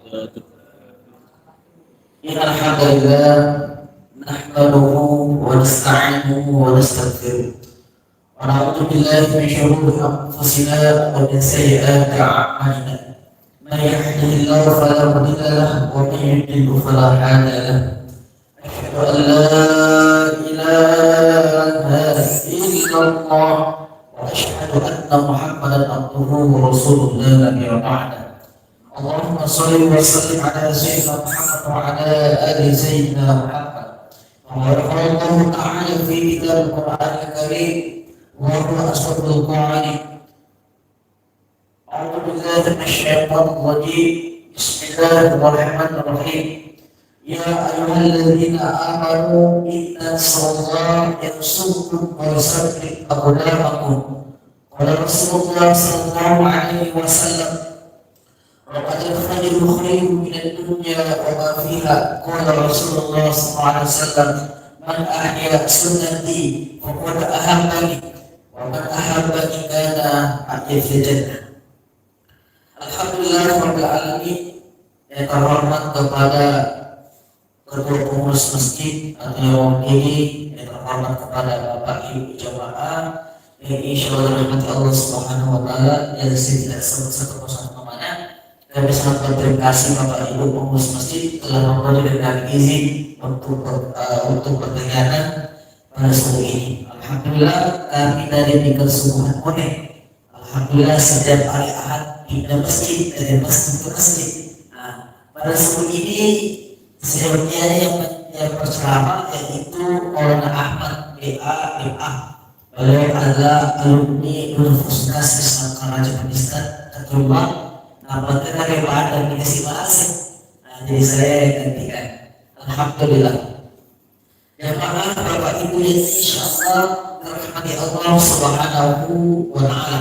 إن الحمد لله نحمده ونستعينه ونستغفره ونعوذ بالله من شرور أنفسنا ومن سيئات أعمالنا من يهده الله فلا مضل له ومن يضلل فلا هادي له أشهد أن لا إله إلا الله وأشهد أن محمدا عبده ورسوله لا نبي بعده اللهم صل وسلم على سيدنا محمد وعلى ال سيدنا محمد وقال الله تعالى في كتاب القران الكريم وهو اصدق القائلين اعوذ بالله من الشيطان الرجيم بسم الله الرحمن الرحيم يا ايها الذين امنوا ان تنصروا الله ينصركم ويثبت اقدامكم قال رسول الله صلى الله عليه وسلم وقد الخير خير من الدنيا وما فيها قال رسول الله صلى الله عليه وسلم من أحيا سنتي فقد أحبني ومن أحبني كان أحيا في الجنة. Alhamdulillah Rabbil Alamin. Yang terhormat kepada ketua pengurus masjid atau yang mewakili, yang terhormat kepada Bapak Ibu jamaah yang insyaallah dirahmati Allah Subhanahu wa taala, yang tidak sebut satu persatu mana. Kami sangat berterima kasih Bapak Ibu pengurus masjid telah memberikan izin untuk berkegiatan pada sore ini. Alhamdulillah kami dari Tingkat Subuhan Mone. Alhamdulillah setiap hari Ahad pindah masjid dari masjid ke masjid. Pada sore ini sebenarnya yang berceramah yaitu Maulana Ahmad BA. Beliau adalah alumni Universitas Islam Karaja Pakistan Ketua. Apakah ada dikasih bahasa? Jadi saya yang gantikan. Alhamdulillah. Jamaah Bapak Ibu yang insyaallah dirahmati Allah Subhanahu wa taala.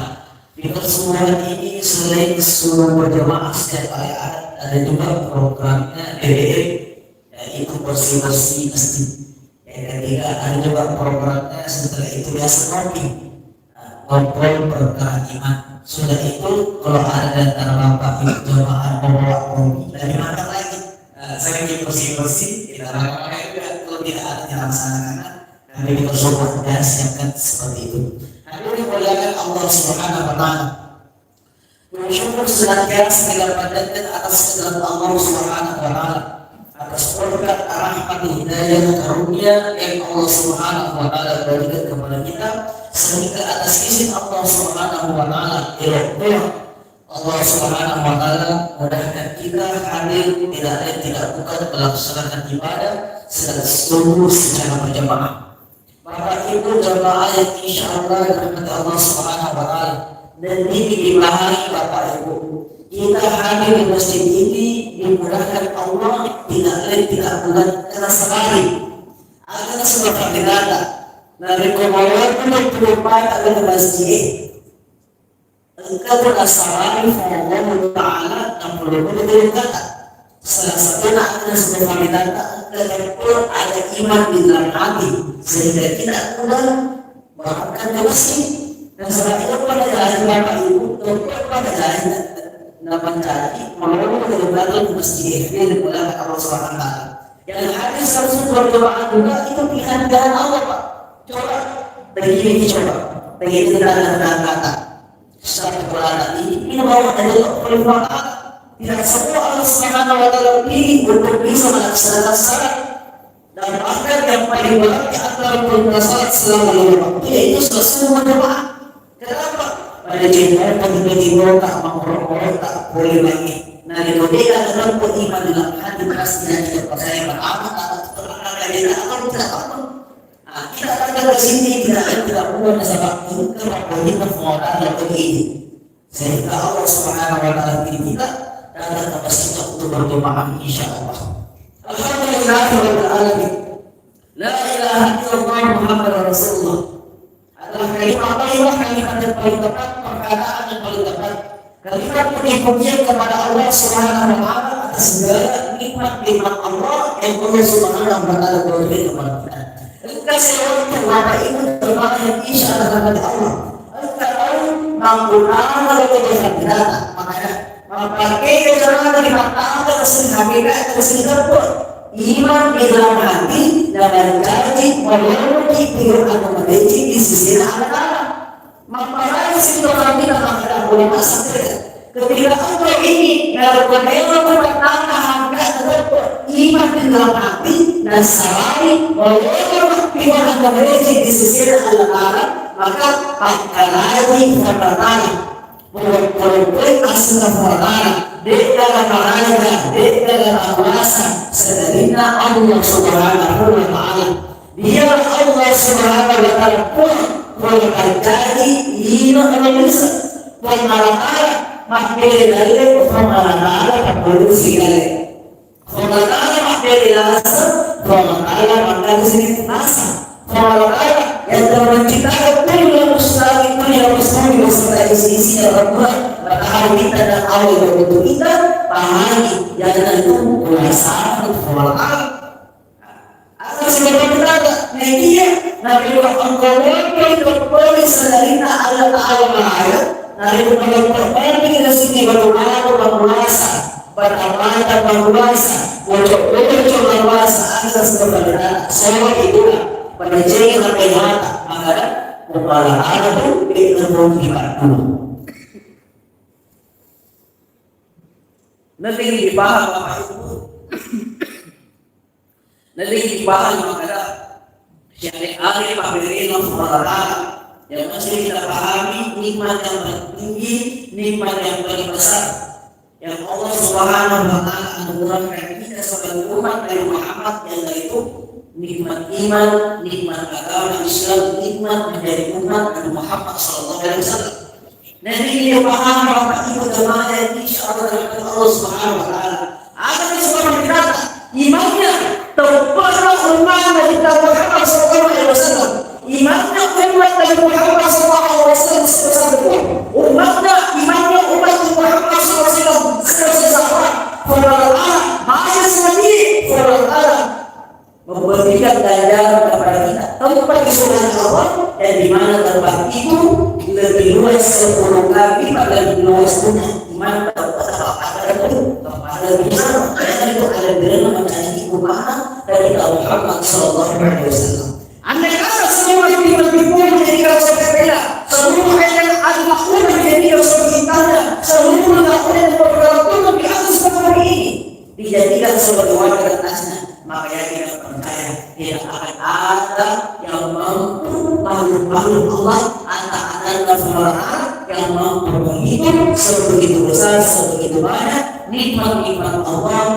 Di pertemuan ini selain suruh berjamaah setiap hari ada juga programnya DDM, yaitu bersih-bersih masjid. Yang ketiga ada juga programnya setelah itu biasa ngobrol berkah iman. Sudah itu kalau ada di antara Bapak Ibu jamaah membawa kopi dari mana lagi? Saya ingin bersih-bersih kita lakukan juga kalau tidak ada yang laksanakan. Kami bersyukur dan siapkan seperti itu. Hadirin dimuliakan Allah Subhanahu wa taala. Bersyukur senantiasa kita panjatkan atas kedalam Allah Subhanahu wa taala atas berkat rahmat hidayah karunia yang Allah Subhanahu wa taala berikan kepada kita, sehingga atas izin Allah Subhanahu wa taala Allah Subhanahu wa taala mudahkan kita hadir tidak bukan melaksanakan ibadah secara secara berjamaah. Bapak Ibu jamaah yang insyaallah dirahmati Allah Subhanahu wa taala, dan ini dipahami Bapak Ibu, kita hadir di masjid ini dimudahkan Allah tidak bukan karena sekali agar sebuah data dari kemauan untuk pada masjid. Engkau berasal Allah Taala yang perlu dikatakan. Salah satunya adalah sebuah data engkau ada iman di dalam hati sehingga tidak mudah bahkan ke masjid. Dan setelah itu pada jalan Bapak Ibu pada jalan mencari melalui kebenaran masjid ini dimulai Allah Subhanahu wa taala. Yang hadis harus berdoa juga itu pilihan jalan Allah Pak. Coba begini kata satu bulan ini bawa dari perbuatan tidak semua Allah Subhanahu wa taala pilih untuk bisa melaksanakan salat, dan bahkan yang paling berat di antara perintah salat selama 5 waktu yaitu semua berdoa. Kenapa? Pada jemaah pagi-pagi tak mengorok tak boleh lagi. Nah itu dia adalah beriman dalam hati pastinya tidak percaya beramal tak tidak akan. Kita akan ke sini tidak punya sebab itu kita menguatkan yang begini, sehingga Allah Subhanahu wa taala pilih kita datang ke masjid untuk berjamaah insyaallah. Alhamdulillah rabbil alamin. La ilaha illallah Muhammadur Rasulullah adalah kalimat thayyibah, kalimat yang paling tepat, perkataan yang paling tepat, kalimat puji-pujian kepada Allah Subhanahu wa taala atas segala nikmat-nikmat Allah yang Allah Subhanahu wa taala berikan kepada kita. Engkau selalu Bapak Ibu jemaah yang insyaallah kepada Allah. Engkau menggunakan kebenaran kita, makanya memakai jalan dari mata sering hakikat sering dapat iman di dalam hati dan janji memiliki firman memiliki di sisi Allah. Maka situ kami tak boleh masuk ketika engkau ini kalau memang bertanya hakikat dapat iman di dalam hati dan salami memiliki firman memiliki di sisi Allah, maka akan lagi bertanya boleh astagfirullah dengan marahnya dengan kuasa sedarinya Allah Subhanahu wa ta'ala. Dia Allah Subhanahu wa ta'ala pun berkati iman manusia pengalara makbeli dari pengalara produksi dari pengalara makbeli rasa pengalara makbeli rasa pengalara yang menciptakan punya mustahil beserta isi Al-Quran. Maka kita dan Allah untuk kita pahami yang itu kuasa untuk Allah. Akan sebab kita media nabi Allah kembali sedarina Allah Taala Maha. Nabi kembali kita sini bagaimana berkuasa, bagaimana berkuasa, untuk berkuasa atas kebenaran. Semua itu pada jadi sampai mata maka kepala Allah itu kita dulu. Nanti dipaham Bapak Ibu. Nanti dipaham maka syariat pemberian Allah yang masih kita pahami nikmat yang paling tinggi, nikmat yang paling besar yang Allah Subhanahu wa ta'ala anugerahkan kita sebagai umat dari Muhammad, yang itu nikmat iman, nikmat agama Islam, nikmat menjadi umat dari Muhammad sallallahu alaihi wasallam. Nanti dia paham Bapak Ibu jemaah insyaallah dari Allah Subhanahu wa ta'ala. Akan disebut berkata, imannya terpaksa umat dari Muhammad sallallahu alaihi wasallam. Imannya umat dari Muhammad sallallahu alaihi wasallam sebesar umatnya, imannya umat dari Muhammad sallallahu alaihi wasallam sebesar Allah. Masih sendiri Allah memberikan ganjaran kepada kita tempat di surga Allah, dan di mana tempat itu lebih luas 10 kali lebih luas dunia. Di mana tempat ada bisa itu ada dalam mencari kekuatan dari Muhammad sallallahu alaihi wasallam. Andai kata semua itu berkumpul menjadi kawasan berbeda, semua yang ada makhluk menjadi kawasan kita, semua makhluk yang berkumpul di atas seperti ini dijadikan sebagai warga atasnya, maka kita percaya tidak akan ada yang mampu makhluk Allah antara Allah yang mampu menghitung sebegitu besar, sebegitu banyak nikmat-nikmat Allah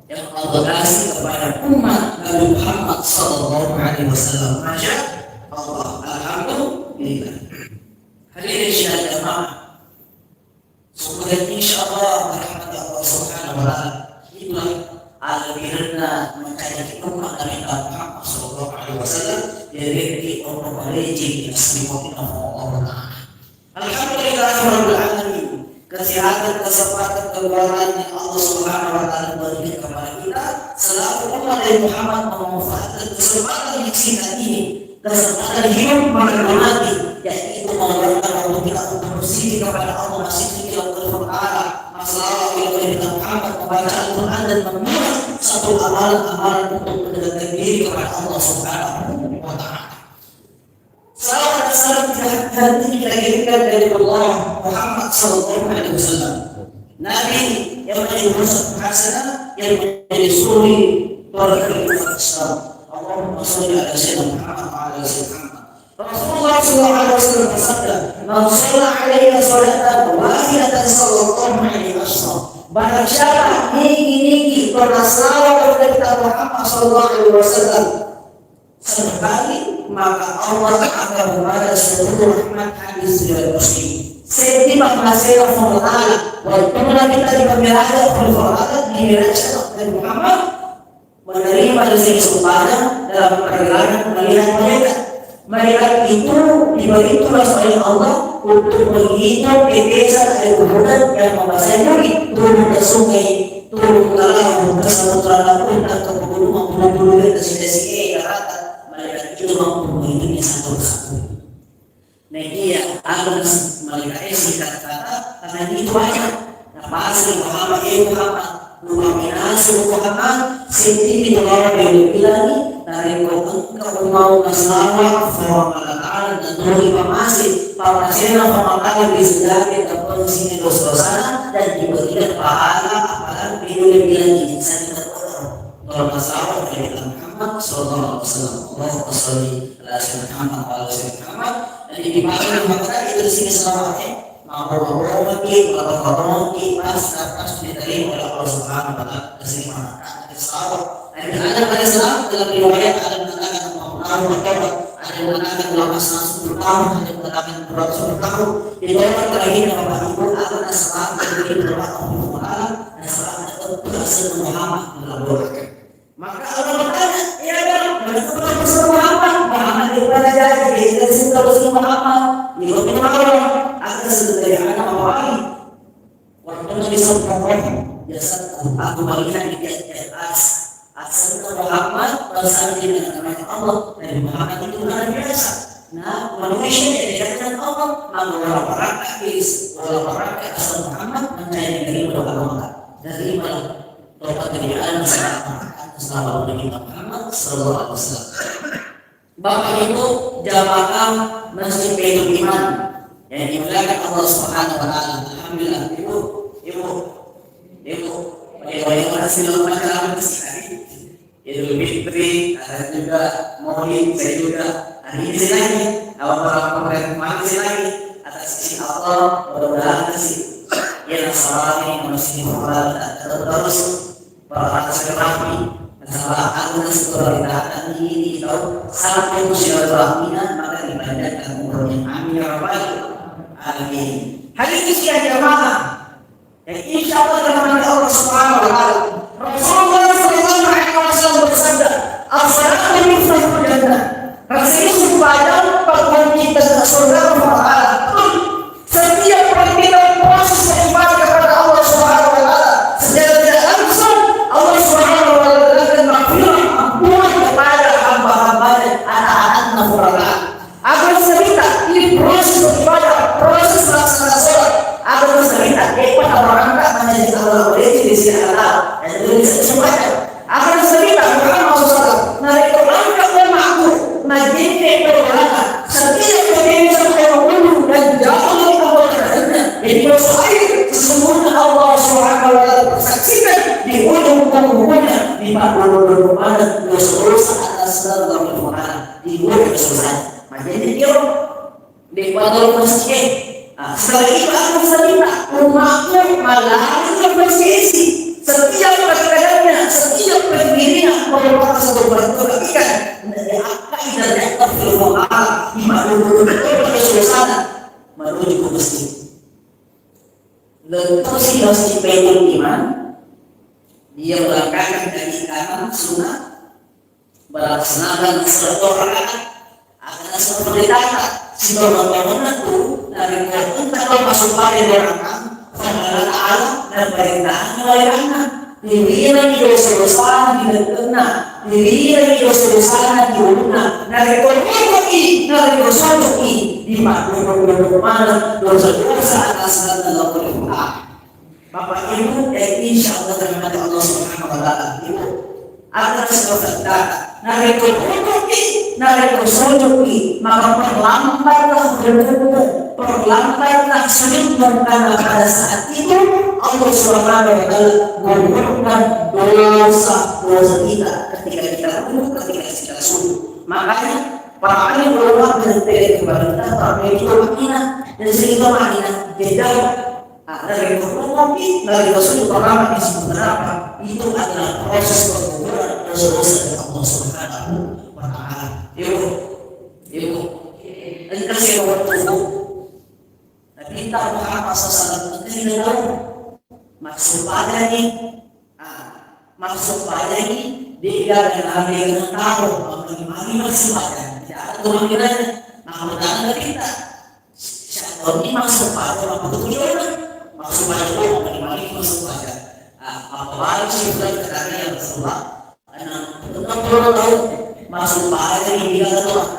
yang Allah kasih kepada umat Nabi Muhammad sallallahu alaihi wasallam. Masya Allah, alhamdulillah. Hadirin sekalian jemaah, semoga insyaallah rahmat Allah Subhanahu wa ta'ala itulah alhamdulillah mencari umat Nabi Muhammad sallallahu alaihi wasallam dari orang religion asli Allah Taala. Alhamdulillah rabbil alamin. Kesehatan, kesempatan, kebahagiaan yang Allah Subhanahu wa ta'ala berikan kepada kita selaku umat dari Muhammad memanfaatkan kesempatan yang singkat ini, kesempatan hidup mati, yaitu mengeluarkan waktu kita untuk bersih kepada Allah, masih kita Al-Quran, masalah kita Muhammad, membaca Al-Quran dan membuat satu amalan-amalan untuk mendekatkan diri kepada Allah Subhanahu wa ta'ala. Salam dan kita kirimkan dari Allah Muhammad sallallahu alaihi wasallam, Nabi yang menjadi musuh hasanah, yang menjadi suri keluarga Islam. Allahumma shalli ala sayyidina Muhammad wa ala sayyidina Rasulullah sallallahu alaihi wasallam bersabda, "Man shalla alaihi salatan wahidatan sallallahu alaihi wasallam." Barang siapa niki bersalawat kepada Muhammad sallallahu alaihi wasallam sekali, maka Allah akan membalas seluruh rahmat hadis riwayat Muslim. Setiap masalah formulah, walaupun kita diperbiasa formulah dirancang oleh Muhammad menerima dari kesempatan dalam perjalanan melihat mereka. Mereka itu diberi tugas oleh Allah untuk menghitung tetesan air kemudian yang membasahi bumi, turun ke sungai, turun ke laut, ke samudra laut, dan ke pegunungan ke sisi daratan. Mereka itu mampu menghitungnya satu persatu. Nah dia akan mereka singkat kata karena itu banyak. Nah bahasa Muhammad Rumah minasu Muhammad senti dibawa bilani dari engkau mau masalah formal dan duri masih pamasena pemakai disediakan tempat sini dosa dan diberikan pahala apalagi bila bilang ini saya kalau masalah dari Muhammad Sallallahu Alaihi Wasallam Allah Salli ala Muhammad ala Muhammad dan dipakai maka itu sini selamanya mengorbankan pas diterima oleh Allah Subhanahu wa taala kesimpulan sahabat. Ada pada saat dalam riwayat ada mengatakan mau bertobat, ada mengatakan 10 tahun, ada mengatakan 200 tahun. Di dalam terakhir Bapak Ibu akan saat diberi berdoa dan saat berhasil Muhammad melakukan. Maka Allah bertanya, ya berdoa bersama Muhammad dipelajari dari cinta bersama Muhammad, dibuat orang agar sederhana awali. Waktu Nabi SAW jasadku aku melihat di atas asal Muhammad bersama dengan nama Allah dan Muhammad itu luar biasa. Nah manusia yang dikatakan Allah maka orang asal Muhammad mencari dari doa Allah dari mana doa kemuliaan selama Nabi Muhammad Sallallahu Alaihi Wasallam. Bapak Ibu jamaah Masjid Baitul Iman yang dimuliakan Allah Subhanahu wa taala. Alhamdulillah ibu yang masih macam sekali. Idul Fitri, ada juga Maulid, saya juga hari ini lagi, awal kemarin lagi atas izin Allah, mudah-mudahan sih yang salami masih terus berhasil masalah agung sekolahan ini atau satu silaturahminya maka dipanjangkan umurnya. Amin ya rabbal alamin. Hadis ini jamaah yang insya Allah dirahmati Allah Subhanahu wa taala. Rasulullah sallallahu alaihi wasallam bersabda, "As-salatu miftahu jannah." Rasanya supaya bahwa kita surga Allah. Setiap perintah proses beribadah kepada Allah Subhanahu wa taala secara tidak langsung Allah Subhanahu wa taala akan mengampuni kepada hamba-hambanya anak-anak nafkah. Agar cerita ini proses beribadah, proses melaksanakan sholat. Agar cerita kepada orang menjadi Allah boleh di sisi Allah dan boleh semuanya. Agar cerita Muhammad SAW mereka angkat dan makmur majid perbuatan setiap berdiri sampai mengunduh dan jauh dari Allah Taala. Jadi bersair sesungguhnya Allah Subhanahu wa taala bersaksikan di ujung tubuhnya di makhluk mana dosa-dosa atas segala perbuatan di ujung dosa. Majid dia di pada masjid. Setelah itu aku cerita umatku malah berselisih. Setiap perkataannya, setiap pendirinya merupakan satu perkatakan dari apa yang terfirman di makhluk suasana menuju ke masjid. Lepas si masjid Baitul Iman, dia melangkahkan dari kanan sunnah, melaksanakan satu rakaat akan seperti kata si bangunan itu dari kalau masuk pada neraka Allah Taala dan perintahnya oleh anak diberi dosa-dosa didekatna diberi dosa-dosa diurutna dari korbanki dari dosa-dosa di mana dosa-dosa atas Allah Taala. Bapak Ibu insya Allah dirahmati Allah Subhanahu wa taala. Ibu akan sesuatu dari korbanki dari dosa-dosa maka perlambatlah berdoa, perlambatlah sering karena pada saat itu Allah Subhanahu wa taala mengumpulkan dosa kita ketika kita duduk, ketika kita sujud. Makanya para ahli ulama berpikir kepada kita para ulama dan sehingga makna jeda dari kopi dari dosa pertama disebut neraka itu adalah proses penguburan dosa-dosa dari Allah Subhanahu wa taala. Ibu kasih waktu Nabi kita Muhammad SAW tidak tahu maksud pada ini dia dan hari yang tahu bagaimana maksud pada tidak ada kemungkinannya maka kita siapa ini maksud pada apa tujuannya maksud pada itu bagaimana maksud pada apalagi sudah katanya yang Rasulullah betul tahu maksud pada ini dia adalah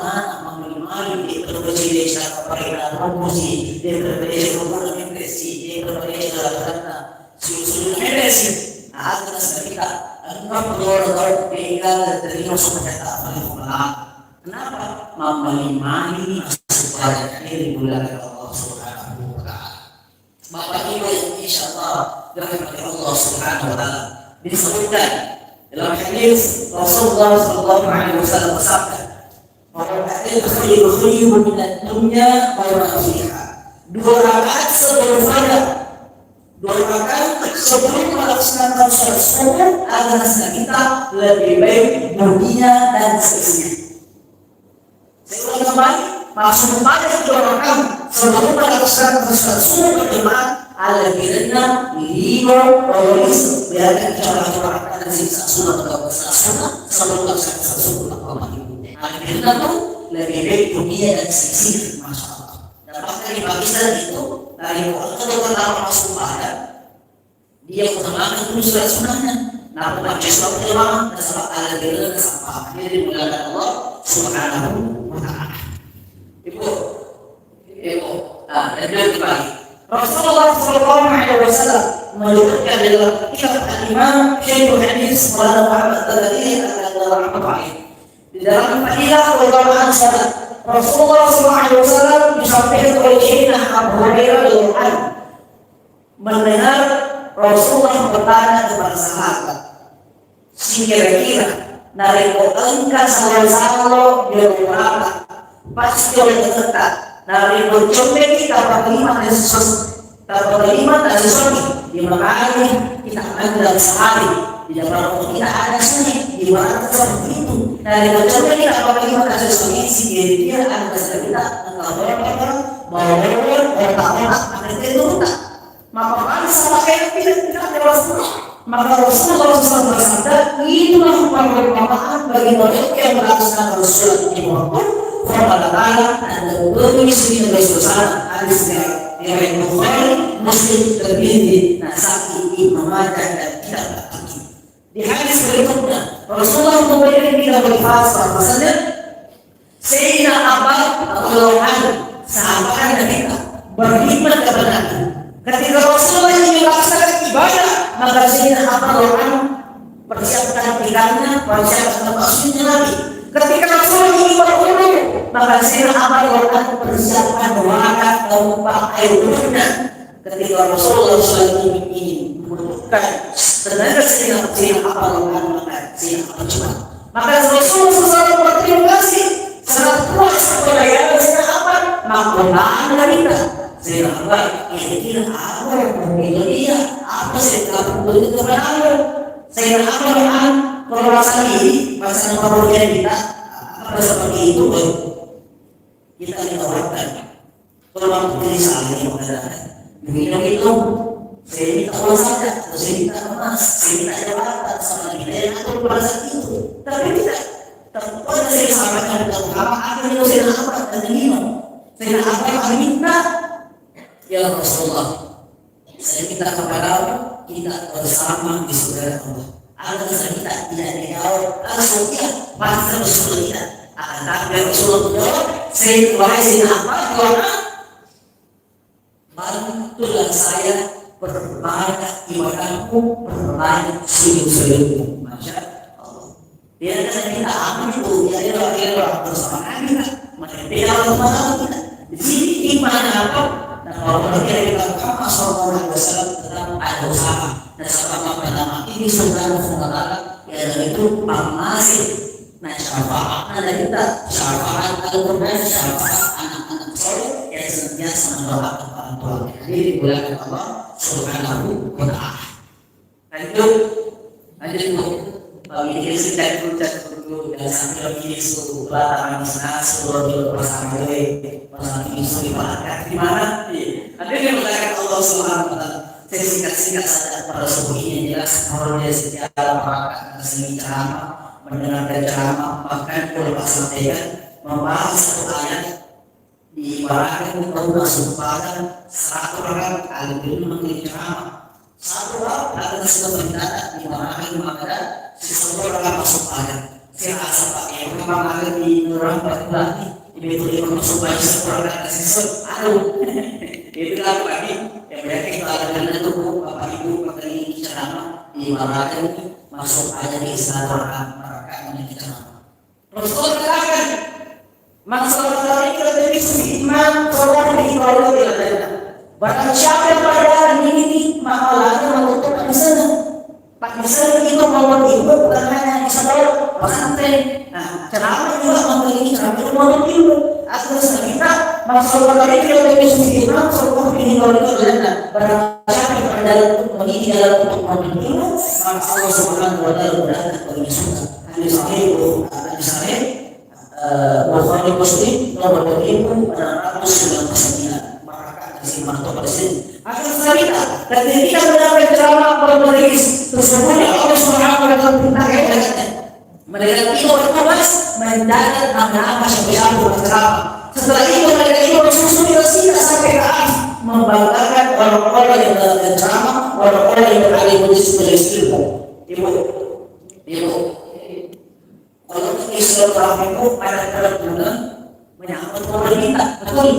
di produksi desa perairan promosi di produksi hubungan investasi di produksi karena sudah investasi Ada kita, enggak perlu tinggal dari masuk kereta Kenapa? Memali-mali supaya diri bulan Allah Subhanahu wa Ta'ala. Bapak Ibu yang insya Allah dirahmati Allah Subhanahu wa Ta'ala, disebutkan dalam hadis Rasulullah Sallallahu Alaihi Wasallam bersabda, "Khairu min dunya wa ma fiha." 2 rakaat sebelum fajar, 2 rakaat sebelum melaksanakan sholat subuh adalah kita lebih baik dunia dan seisinya. Saya ulang kembali, maksud pada 2 rakaat sebelum melaksanakan sholat subuh berjamaah adalah kiranya 5 orang biarkan cara-cara dan siksa sunat atau sunat sebelum melaksanakan sholat subuh. Akhirnya tuh lebih baik dunia dan seisinya, masya Allah. Dan bahkan di Pakistan itu dari orang pertama masuk pada dia utamakan dulu surat sunahnya. Nah, baca surat jamaah dan salat ala bila dan sampah. Ini dimulakan Allah Subhanahu wa Ta'ala. Ibu, dan dia kembali. Rasulullah Sallallahu Alaihi Wasallam menyebutkan dalam kitab Al-Imam Syaikhul Hadis Maulana Muhammad Al-Ghazali Al-Rahmatullahi di dalam fadilah keutamaan salat. Rasulullah Sallallahu Alaihi Wasallam disampaikan oleh Syekhna Abu Hurairah radhiyallahu mendengar Rasulullah bertanya kepada sahabat, si kira-kira nariko engkau salo-salo dia berapa pasti oleh dekat nariko copet kita berlima dan sesuatu di makanya kita ambil sehari di dalam kita ada sini di mana seperti itu nariko copet kita berlima dan sesuatu si dia ada kita engkau berapa bahwa otak-otak ada itu maka bangsa pakai tidak Rasulullah. Maka Rasulullah SAW bersabda, itulah perkembangan bagi mereka yang melaksanakan sholat di waktu. Kepada Allah ada berisi dari suasana hadis dari Bukhari, Muslim, Tirmidzi, Nasa'i, Ibnu Majah dan tidak lagi. Di hadis berikutnya Rasulullah memberikan kita berfasa bahasanya Sayyidina Abbas radhiyallahu anhu sahabat kita berkhidmat kepada Nabi. Ketika Rasulullah ingin melaksanakan ibadah, maka Sayyidina Abbas persiapkan tiketnya, persiapkan maksudnya Nabi. Ketika Rasulullah ingin berwudu, maka Sayyidina Abbas persiapkan doakan tempat air wudhunya. Ketika Rasulullah SAW ingin membutuhkan tenaga Sayyidina Abbas maka Sayyidina Abbas cuma. Maka Rasulullah SAW berterima kasih sangat puas kepada Sayyidina Abbas, maka doakan kita. Saya nampak kira-kira apa yang membela dia, apa saya telah membeli kepada Allah. Saya nampak permasalahan ini, masalah pemberian kita, apa seperti itu kita ditawarkan. Kalau mampu diri saya yang mengadakan, minum-minum, saya minta uang saja, atau saya minta emas, saya minta jabatan sama kita yang atur pada saat itu. Tapi tidak, terpaksa saya sampaikan kepada Muhammad, akhirnya saya nampak dan minum. Saya nampak minta. Ya Rasulullah, saya minta kepada kita bersama di surga Allah. Agar kita tidak dijawab langsung dia pasti Rasulullah kita. Akan tapi Rasulullah menjawab, saya apa doa? Bantulah saya berbanyak ibadahku, berbanyak sujud-sujudku. Masya Allah. Dia kata kita aman itu, jadi doa bersama kita. Maka dia bersama kita. Di sini iman apa? Dan kalau kita Muhammad SAW tentang ada usaha dan sama pertama ini Subhanahu wa Ta'ala yaitu itu masih nah syafaat ada kita syafaat Al-Quran syafaat anak-anak soleh yang senantiasa mendoakan orang tua jadi di bulan Allah Subhanahu wa Ta'ala. Lanjut dulu bagi diri kita dulu dan sambil isu belakang sana seluruh bersama isu di mana? Ada yang mengatakan Allah Subhanahu wa Ta'ala. Saya singkat-singkat saja pada subuh ini jelas kalau dia sejarah merasakan seni ceramah, mendengarkan ceramah, bahkan kalau sampaikan membahas satu ayat diibaratkan untuk masuk pada 100 orang alim mengenai ceramah. 1 orang akan sudah berbicara diibaratkan kepada seseorang masuk pada. Saya rasa pakai memang ada di orang berkembang itu masuk pada seseorang akan sesuatu. Aduh, itu lagi yang berarti kalau ada tubuh bapak ibu mengenai ceramah diibaratkan masuk aja di istilah mereka ini ceramah. Rasul katakan masalah itu dari segi iman seorang diibaratkan tidak. Bahkan siapa yang pada ini mahalahnya menutup di sana. Pak di sana itu mau ibu bukan hanya di sana pesantren. Nah, ceramah juga memiliki ceramah itu mau ibu. Asal kita masalah itu dari segi iman seorang diibaratkan tidak. Bahkan siapa yang pada menjadi dalam untuk menuju maka Allah Subhanahu wa taala berkata bagi surga. Hadis sahih Bukhari Muslim nomor 2699 maka kasih mantu pada sini. Akan cerita dan ketika mendapat ceramah berbaris sesungguhnya Allah Subhanahu wa taala berkata mereka itu bertugas mendapat nama siapa berceramah. Setelah itu mereka itu bersusun tidak sampai ke akhir membanggakan orang-orang yang dalam ceramah, orang-orang yang berada di majelis ilmu. Ibu, kalau Islam itu pada bulan menyambut pemerintah, betul.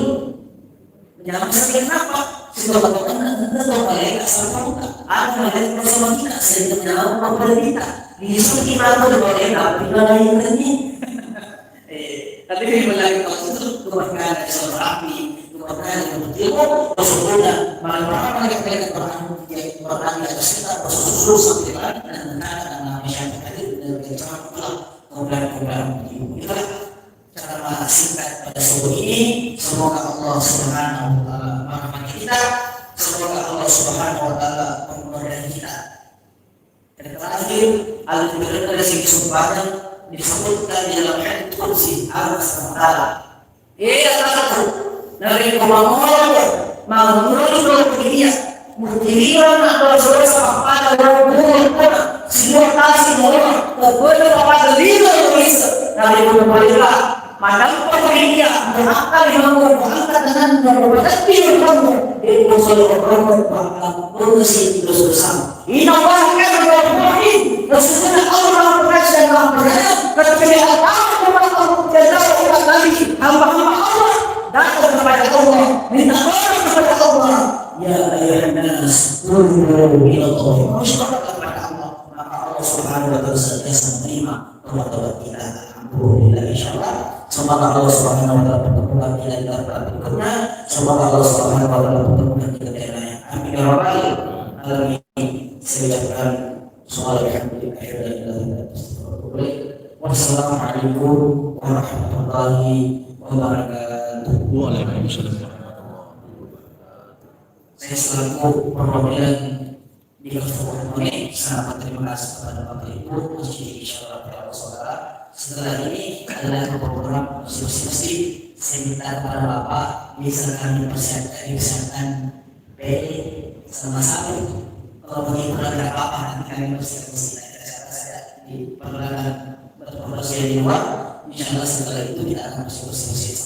Menyambut seperti apa? Sebab tentu mereka sama ada mereka bersama kita sehingga menyambut pemerintah. Di seperti mana mereka tidak yang ini. Tapi mulai itu keberkahan Islam rapi. Makanya ilmu sesungguhnya malah mereka Quran di atas kita bersusul sampai lagi dan mengenal masyarakat itu dengan cara pula kemudian itulah cara singkat pada subuh ini. Semoga Allah Subhanahu wa taala merahmati kita, semoga Allah Subhanahu wa taala memberkahi kita. Dan terakhir al-Qur'an dari segi kesempatan disebutkan di dalam hadits qudsi Allah Subhanahu satu dari kemampuan menurut dia mungkinan atau dosa pada orang semua kasih orang terbuat pada diri Indonesia dari pemerintah madam pemerintah mengangkat mengangkat dengan berbagai ilmu itu seluruh orang bersih bersama ini Allah kan berfirman Rasulullah Allah berkata ketika Allah berkata kami hamba-hamba Allah datang kepada Allah minta tolong kepada Allah ya ayuhan nas tubu ila Allah masyarakat kepada Allah maka Allah Subhanahu wa taala senantiasa menerima taubat kita. Alhamdulillah insyaallah semoga Allah Subhanahu wa taala pertemuan kita di dalam berikutnya, semoga Allah Subhanahu wa taala pertemuan kita di dalam amin ya rabbal alamin. Saya ucapkan alhamdulillah. Wassalamualaikum warahmatullahi wabarakatuh. Waalaikumsalam. Saya selaku perwakilan di Kabupaten ini sangat terima kasih kepada Bapak Ibu Masjid Insyaallah para saudara. Setelah ini adalah program mesti saya minta kepada Bapak bisa kami persiapkan PD sama-sama. Kalau begitu ada apa nanti kami persiapkan saya di perlahan berproses di luar. Insyaallah setelah itu kita akan bersih-bersih